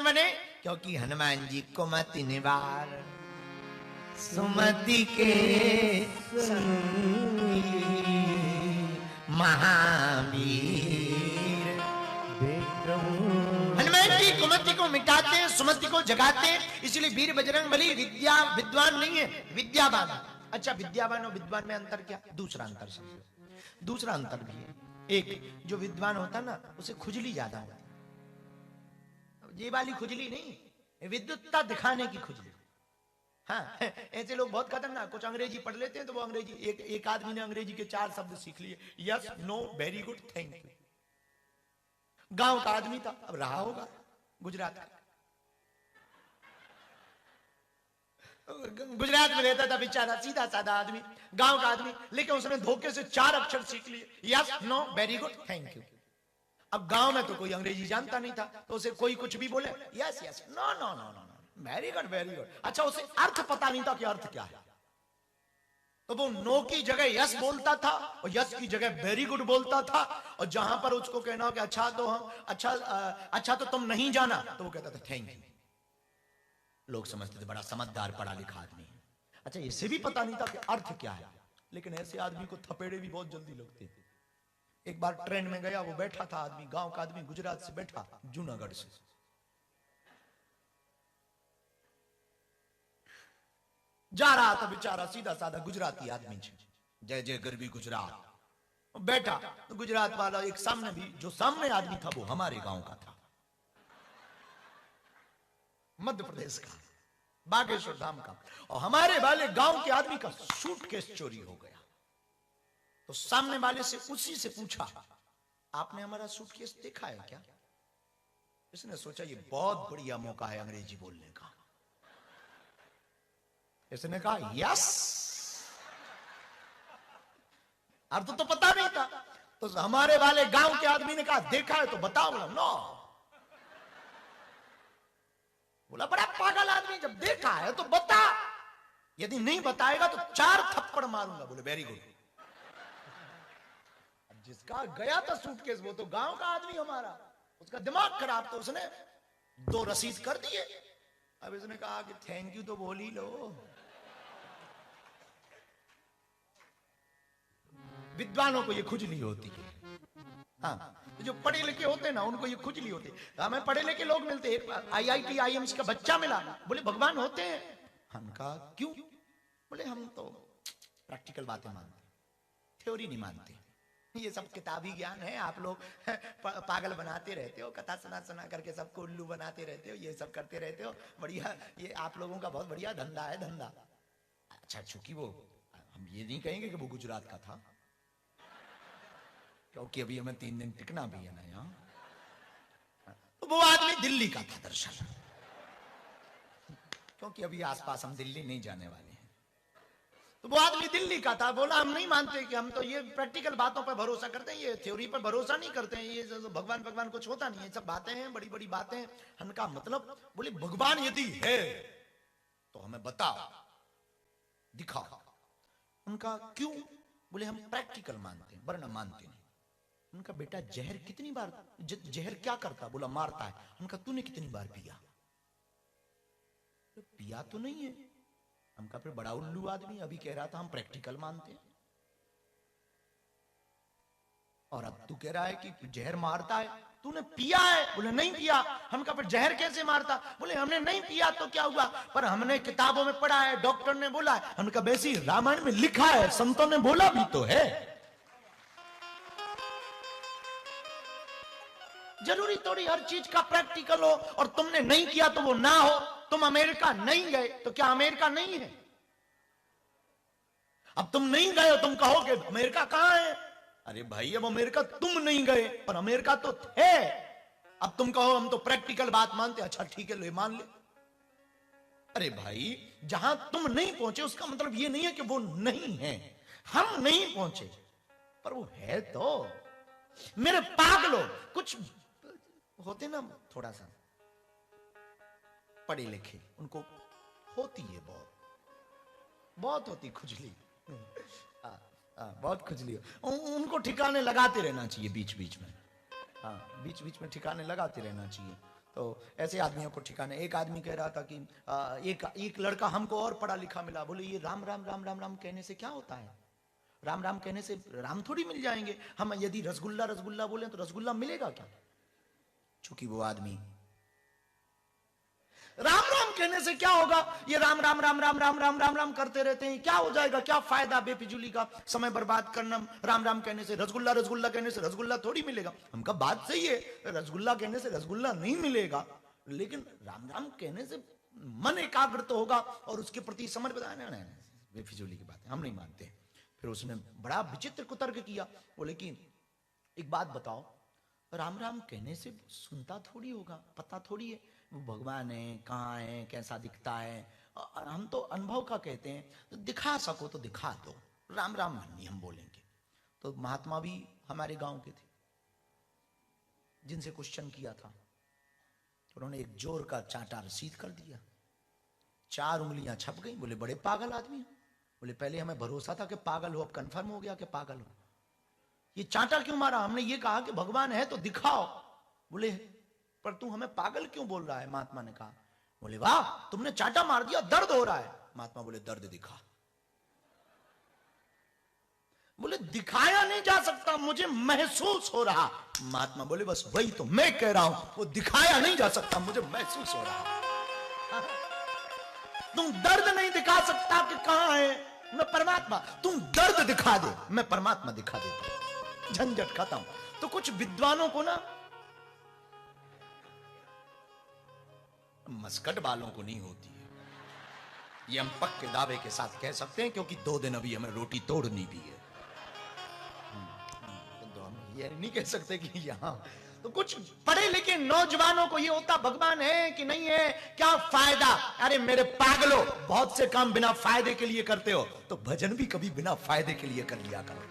बने? क्योंकि हनुमान जी कुमति निवार सुमति के संगी महावीर। हनुमान जी कुमति को मिटाते हैं, सुमति को जगाते हैं, इसलिए वीर बजरंगबली विद्या विद्वान नहीं है, विद्यावान। अच्छा, विद्यावान और विद्वान में अंतर क्या? दूसरा अंतर समझो, दूसरा अंतर भी है। एक, जो विद्वान होता ना उसे खुजली ज्यादा होती, ये वाली खुजली नहीं, विद्युत्ता दिखाने की खुजली। हाँ, ऐसे लोग बहुत खतरनाक, कुछ अंग्रेजी पढ़ लेते हैं तो वो अंग्रेजी, एक आदमी ने अंग्रेजी के 4 शब्द सीख लिए, yes, no, very good, thank you. गांव का आदमी था, अब रहा होगा गुजरात का, गुजरात में रहता था बेचारा, सीधा साधा आदमी, गांव का आदमी, लेकिन उसने धोखे से 4 अक्षर सीख लिए, yes, no, very good, thank you. अब गांव में तो कोई अंग्रेजी जानता नहीं था, तो उसे कोई कुछ भी बोले, yes yes, no no no no, very good very good. अच्छा, उसे अर्थ पता नहीं था कि अर्थ क्या है, तो वो नो की जगह यस बोलता था और यस की जगह वेरी गुड बोलता था, और जहां पर उसको कहना हो कि अच्छा तो हम अच्छा तो तुम नहीं जाना, तो वो कहता था थैंक यू। लोग समझते थे बड़ा समझदार पढ़ा लिखा आदमी है। अच्छा, इसे भी पता नहीं था कि अर्थ क्या है, लेकिन ऐसे आदमी को थपेड़े भी बहुत जल्दी लगते थे। एक बार ट्रेन में गया, वो बैठा था आदमी, गांव का आदमी, गुजरात से बैठा, जूनागढ़ से, जा रहा था बेचारा, सीधा साधा गुजराती आदमी, जय जय गरबी गुजरात, बैठा तो गुजरात वाला एक सामने भी, जो सामने आदमी था वो हमारे गांव का था, मध्य प्रदेश का, बागेश्वर धाम का, और हमारे वाले गांव के आदमी का सूटकेस चोरी हो गया। तो सामने वाले से, उसी से पूछा, आपने हमारा सूटकेस देखा है क्या? इसने सोचा ये बहुत बढ़िया मौका है अंग्रेजी बोलने का, इसने कहा यस। अर्थ तो पता नहीं था, तो हमारे वाले गांव के आदमी ने कहा देखा है तो बताओ। बोला नो। बोला बड़ा पागल आदमी, जब देखा है तो बता, यदि नहीं बताएगा तो 4 थप्पड़ मारूंगा। बोले वेरी गुड। जिसका गया था सूटकेस वो तो गांव का आदमी हमारा, उसका दिमाग खराब, तो उसने 2 रसीद कर दिए। अब इसने कहा कि थैंक यू तो बोल ही लो। विद्वानों को ये खुजली होती है। हाँ, जो पढ़े लिखे होते हैं ना उनको ये खुजली होती है। हमें पढ़े लिखे लोग मिलते हैं, IIT IIMs का बच्चा मिला, बोले भगवान होते हैं। हम कहा क्यों? बोले हम तो प्रैक्टिकल बातें मानते, थ्योरी नहीं मानते। ये सब किताबी ज्ञान है, आप लोग पागल बनाते रहते हो, कथा सुना सुना करके सबको उल्लू बनाते रहते हो, ये सब करते रहते हो, बढ़िया, ये आप लोगों का बहुत बढ़िया धंधा है, धंधा। अच्छा, चूंकि वो, हम ये नहीं कहेंगे कि वो गुजरात का था, क्योंकि अभी हमें 3 दिन टिकना भी है ना यहाँ। तो वो आदमी दिल्ली का था दरअसल, क्योंकि अभी आसपास हम दिल्ली नहीं जाने वाले हैं। तो वो आदमी दिल्ली का था, बोला हम नहीं मानते कि हम तो ये प्रैक्टिकल बातों पर भरोसा करते हैं, ये थ्योरी पर भरोसा नहीं करते हैं, ये भगवान भगवान कुछ होता नहीं है, सब बातें हैं, बड़ी बड़ी बातें। हमने कहा मतलब? बोले भगवान यदि है तो हमें बताओ, दिखाओ। उनका क्यों? बोले हम प्रैक्टिकल मानते हैं, वरना मानते नहीं। उनका बेटा जहर कितनी बार, जहर क्या करता? बोला मारता है। उनका तूने कितनी बार पिया? पिया तो नहीं है। हमका फिर बड़ा उल्लू आदमी, अभी कह रहा था हम प्रैक्टिकल मानते हैं, और अब तू कह रहा है कि जहर मारता है, तूने पिया है? बोले नहीं पिया। हम कहा फिर जहर कैसे मारता? बोले हमने नहीं पिया तो क्या हुआ, पर हमने किताबों में पढ़ा है, डॉक्टर ने बोला है। हमने कहा वैसे रामायण में लिखा है, संतों ने बोला भी तो है। जरूरी थोड़ी हर चीज का प्रैक्टिकल हो, और तुमने नहीं किया तो वो ना हो। तुम अमेरिका नहीं गए तो क्या अमेरिका नहीं है? अब तुम नहीं गए हो, तुम कहोगे अमेरिका कहां है? अरे भाई, अब अमेरिका तुम नहीं गए, पर अमेरिका तो है। अब तुम कहो हम तो प्रैक्टिकल बात मानते, अच्छा ठीक है ले मान ले। अरे भाई, जहां तुम नहीं पहुंचे उसका मतलब ये नहीं है कि वो नहीं है। हम नहीं पहुंचे पर वो है। तो मेरे पागलों, कुछ होते ना थोड़ा सा पढ़े लिखे, उनको होती है बहुत होती खुजली, बहुत खुजली। उनको ठिकाने लगाते रहना चाहिए बीच बीच में, बीच बीच में ठिकाने लगाते रहना चाहिए। तो ऐसे आदमियों को ठिकाने। एक आदमी कह रहा था कि एक लड़का हमको और पढ़ा लिखा मिला। बोले ये राम राम राम राम राम कहने से क्या होता है? राम राम कहने से राम थोड़ी मिल जाएंगे। हम यदि रसगुल्ला रसगुल्ला बोले तो रसगुल्ला मिलेगा क्या? चूंकि वो आदमी राम राम कहने से क्या होगा, ये राम राम राम राम राम राम राम राम करते रहते हैं, क्या हो जाएगा, क्या फायदा बेफिजूली का समय बर्बाद करना। राम राम कहने से, रसगुल्ला रसगुल्ला कहने से रसगुल्ला थोड़ी मिलेगा। हमका बात सही है, रसगुल्ला कहने से रसगुल्ला नहीं मिलेगा, लेकिन राम राम कहने से मन एकाग्र तो होगा और उसके प्रति समर्पित। नहीं, बेफिजूली की बात है, हम नहीं मानते। फिर उसने बड़ा विचित्र कुतर्क किया। बोले कि एक बात बताओ, राम राम कहने से सुनता थोड़ी होगा, पता थोड़ी है वो भगवान है, कहाँ है, कैसा दिखता है। हम तो अनुभव का कहते हैं, तो दिखा सको तो दिखा दो, राम राम नहीं हम बोलेंगे। तो महात्मा भी हमारे गांव के थे, जिनसे क्वेश्चन किया था, तो उन्होंने एक जोर का चांटा रसीद कर दिया, 4 उंगलियां छप गई। बोले बड़े पागल आदमी। बोले पहले हमें भरोसा था कि पागल हो, अब कंफर्म हो गया कि पागल हो। ये चांटा क्यों मारा? हमने ये कहा कि भगवान है तो दिखाओ। बोले पर तू हमें पागल क्यों बोल रहा है? महात्मा ने कहा। बोले वाह, तुमने चांटा मार दिया, दर्द हो रहा है। महात्मा बोले दर्द दिखा। बोले दिखाया नहीं जा सकता, मुझे महसूस हो रहा। महात्मा बोले बस वही तो मैं कह रहा हूं, वो दिखाया नहीं जा सकता, मुझे महसूस हो रहा। तुम दर्द नहीं दिखा सकता कि कहां है मैं परमात्मा, तुम दर्द दिखा दे, मैं परमात्मा दिखा देता, झंझट खत्म। तो कुछ विद्वानों को ना, मस्कट वालों को नहीं होती है, ये हम पक्के दावे के साथ कह सकते हैं, क्योंकि 2 दिन अभी हमें रोटी तोड़नी भी है। तो हम ये नहीं कह सकते कि यहां तो कुछ पढ़े लिखे नौजवानों को ये होता भगवान है कि नहीं है, क्या फायदा। अरे मेरे पागलों, बहुत से काम बिना फायदे के लिए करते हो, तो भजन भी कभी बिना फायदे के लिए कर लिया करो।